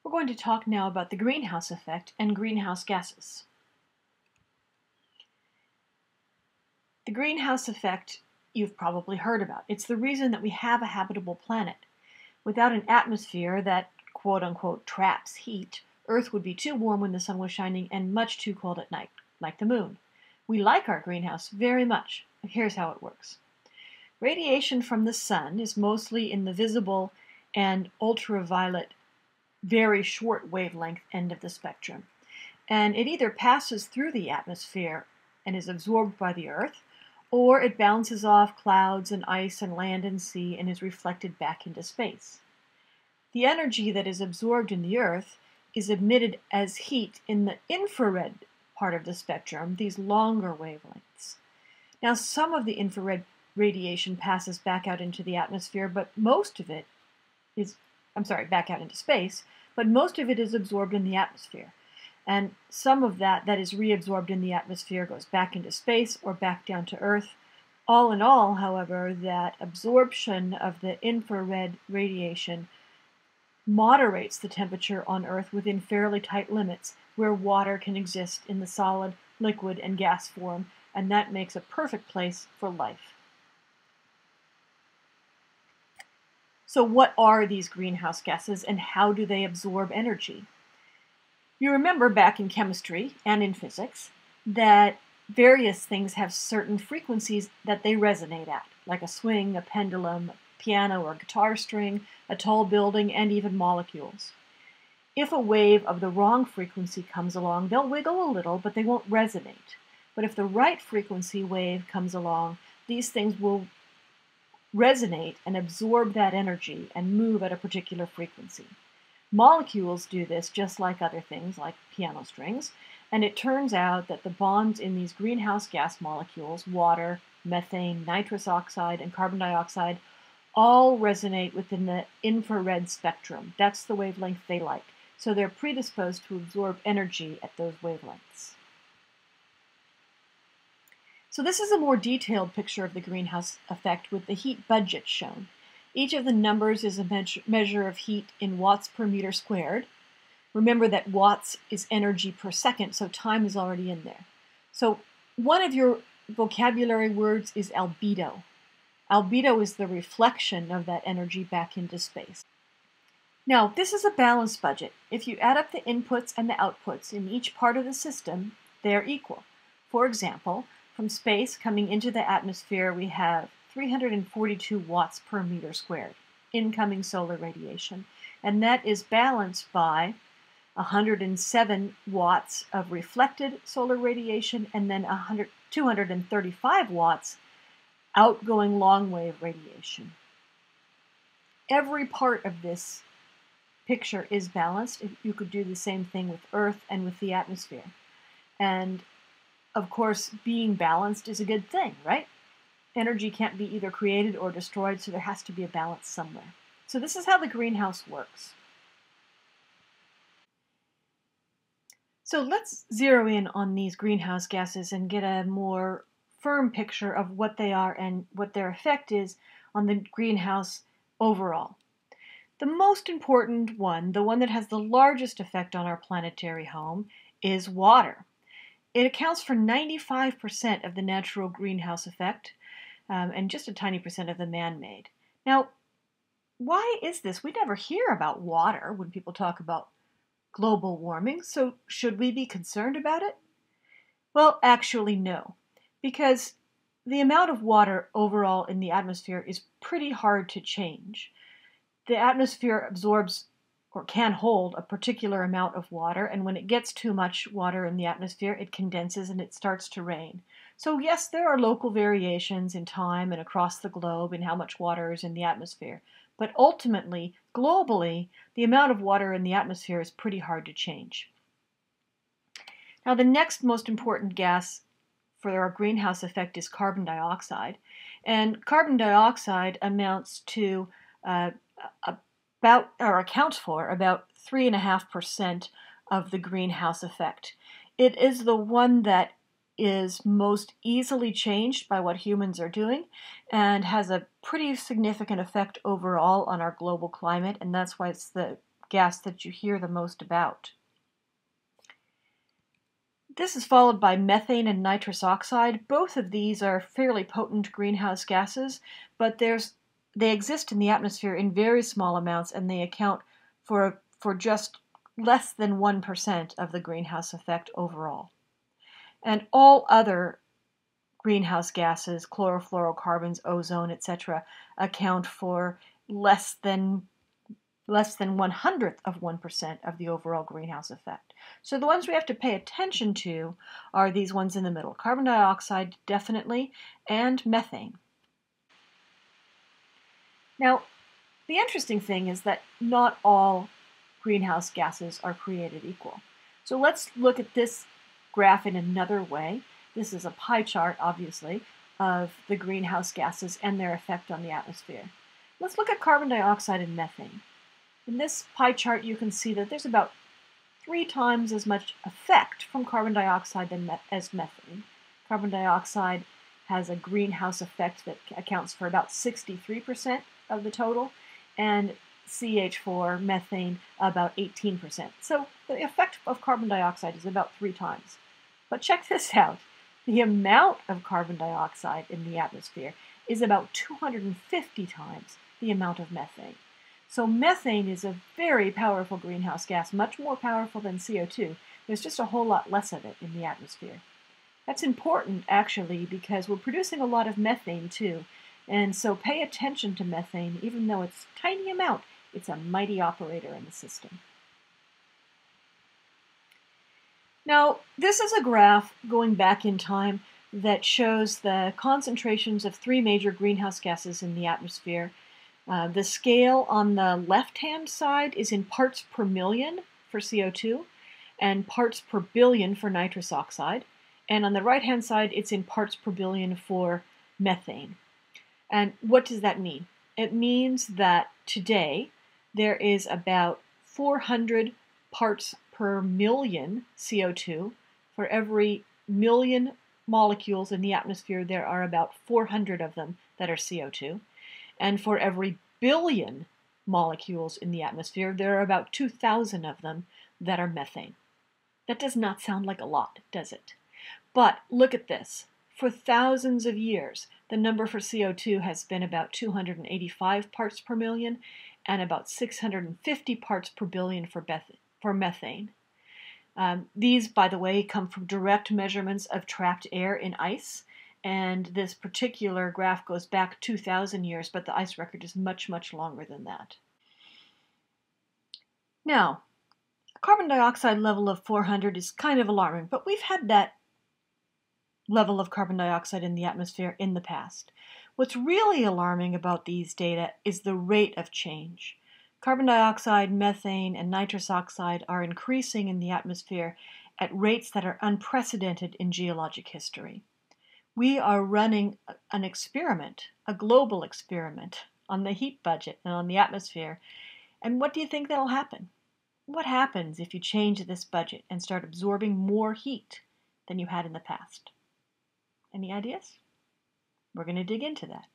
We're going to talk now about the greenhouse effect and greenhouse gases. The greenhouse effect you've probably heard about. It's the reason that we have a habitable planet. Without an atmosphere that quote-unquote traps heat, Earth would be too warm when the sun was shining and much too cold at night, like the moon. We like our greenhouse very much. Here's how it works. Radiation from the sun is mostly in the visible and ultraviolet, very short wavelength end of the spectrum. And it either passes through the atmosphere and is absorbed by the Earth, or it bounces off clouds and ice and land and sea and is reflected back into space. The energy that is absorbed in the Earth is emitted as heat in the infrared part of the spectrum, these longer wavelengths. Now, some of the infrared radiation passes back out into the atmosphere, but most of it is, back out into space, but most of it is absorbed in the atmosphere. And some of that is reabsorbed in the atmosphere goes back into space or back down to Earth. All in all, however, that absorption of the infrared radiation moderates the temperature on Earth within fairly tight limits where water can exist in the solid, liquid, and gas form, and that makes a perfect place for life. So what are these greenhouse gases and how do they absorb energy? You remember back in chemistry and in physics that various things have certain frequencies that they resonate at, like a swing, a pendulum, a piano or guitar string, a tall building, and even molecules. If a wave of the wrong frequency comes along, they'll wiggle a little, but they won't resonate. But if the right frequency wave comes along, these things will resonate and absorb that energy and move at a particular frequency. Molecules do this just like other things, like piano strings, and it turns out that the bonds in these greenhouse gas molecules, water, methane, nitrous oxide, and carbon dioxide, all resonate within the infrared spectrum. That's the wavelength they like. So they're predisposed to absorb energy at those wavelengths. So this is a more detailed picture of the greenhouse effect with the heat budget shown. Each of the numbers is a measure of heat in watts per meter squared. Remember that watts is energy per second, so time is already in there. So one of your vocabulary words is albedo. Albedo is the reflection of that energy back into space. Now, this is a balanced budget. If you add up the inputs and the outputs in each part of the system, they are equal. For example, from space coming into the atmosphere, we have 342 watts per meter squared, incoming solar radiation. And that is balanced by 107 watts of reflected solar radiation and then 235 watts outgoing long-wave radiation. Every part of this picture is balanced. You could do the same thing with Earth and with the atmosphere. And of course, being balanced is a good thing, right? Energy can't be either created or destroyed, so there has to be a balance somewhere. So this is how the greenhouse works. So let's zero in on these greenhouse gases and get a more firm picture of what they are and what their effect is on the greenhouse overall. The most important one, the one that has the largest effect on our planetary home, is water. It accounts for 95% of the natural greenhouse effect and just a tiny percent of the man-made. Now, why is this? We never hear about water when people talk about global warming, so should we be concerned about it? Well, actually, no, because the amount of water overall in the atmosphere is pretty hard to change. The atmosphere absorbs or can hold a particular amount of water, and when it gets too much water in the atmosphere, it condenses and it starts to rain. So yes, there are local variations in time and across the globe in how much water is in the atmosphere, but ultimately, globally, the amount of water in the atmosphere is pretty hard to change. Now, the next most important gas for our greenhouse effect is carbon dioxide, and carbon dioxide amounts to accounts for about 3.5% of the greenhouse effect. It is the one that is most easily changed by what humans are doing and has a pretty significant effect overall on our global climate, and that's why it's the gas that you hear the most about. This is followed by methane and nitrous oxide. Both of these are fairly potent greenhouse gases, but they exist in the atmosphere in very small amounts, and they account for just less than 1% of the greenhouse effect overall. And all other greenhouse gases, chlorofluorocarbons, ozone, etc., account for less than 1/100th of 1% of the overall greenhouse effect. So the ones we have to pay attention to are these ones in the middle. Carbon dioxide, definitely, and methane. Now, the interesting thing is that not all greenhouse gases are created equal. So let's look at this graph in another way. This is a pie chart, obviously, of the greenhouse gases and their effect on the atmosphere. Let's look at carbon dioxide and methane. In this pie chart, you can see that there's about 3 times as much effect from carbon dioxide as methane. Carbon dioxide has a greenhouse effect that accounts for about 63% of the total, and CH4, methane, about 18%. So the effect of carbon dioxide is about 3 times. But check this out. The amount of carbon dioxide in the atmosphere is about 250 times the amount of methane. So methane is a very powerful greenhouse gas, much more powerful than CO2. There's just a whole lot less of it in the atmosphere. That's important, actually, because we're producing a lot of methane, too. And so pay attention to methane. Even though it's a tiny amount, it's a mighty operator in the system. Now, this is a graph going back in time that shows the concentrations of 3 major greenhouse gases in the atmosphere. The scale on the left-hand side is in parts per million for CO2 and parts per billion for nitrous oxide. And on the right-hand side, it's in parts per billion for methane. And what does that mean? It means that today there is about 400 parts per million CO2. For every million molecules in the atmosphere, there are about 400 of them that are CO2. And for every billion molecules in the atmosphere, there are about 2,000 of them that are methane. That does not sound like a lot, does it? But look at this. For thousands of years, the number for CO2 has been about 285 parts per million and about 650 parts per billion for methane. These, by the way, come from direct measurements of trapped air in ice. And this particular graph goes back 2,000 years, but the ice record is much, much longer than that. Now, a carbon dioxide level of 400 is kind of alarming, but we've had that level of carbon dioxide in the atmosphere in the past. What's really alarming about these data is the rate of change. Carbon dioxide, methane, and nitrous oxide are increasing in the atmosphere at rates that are unprecedented in geologic history. We are running an experiment, a global experiment, on the heat budget and on the atmosphere. And what do you think that'll happen? What happens if you change this budget and start absorbing more heat than you had in the past? Any ideas? We're going to dig into that.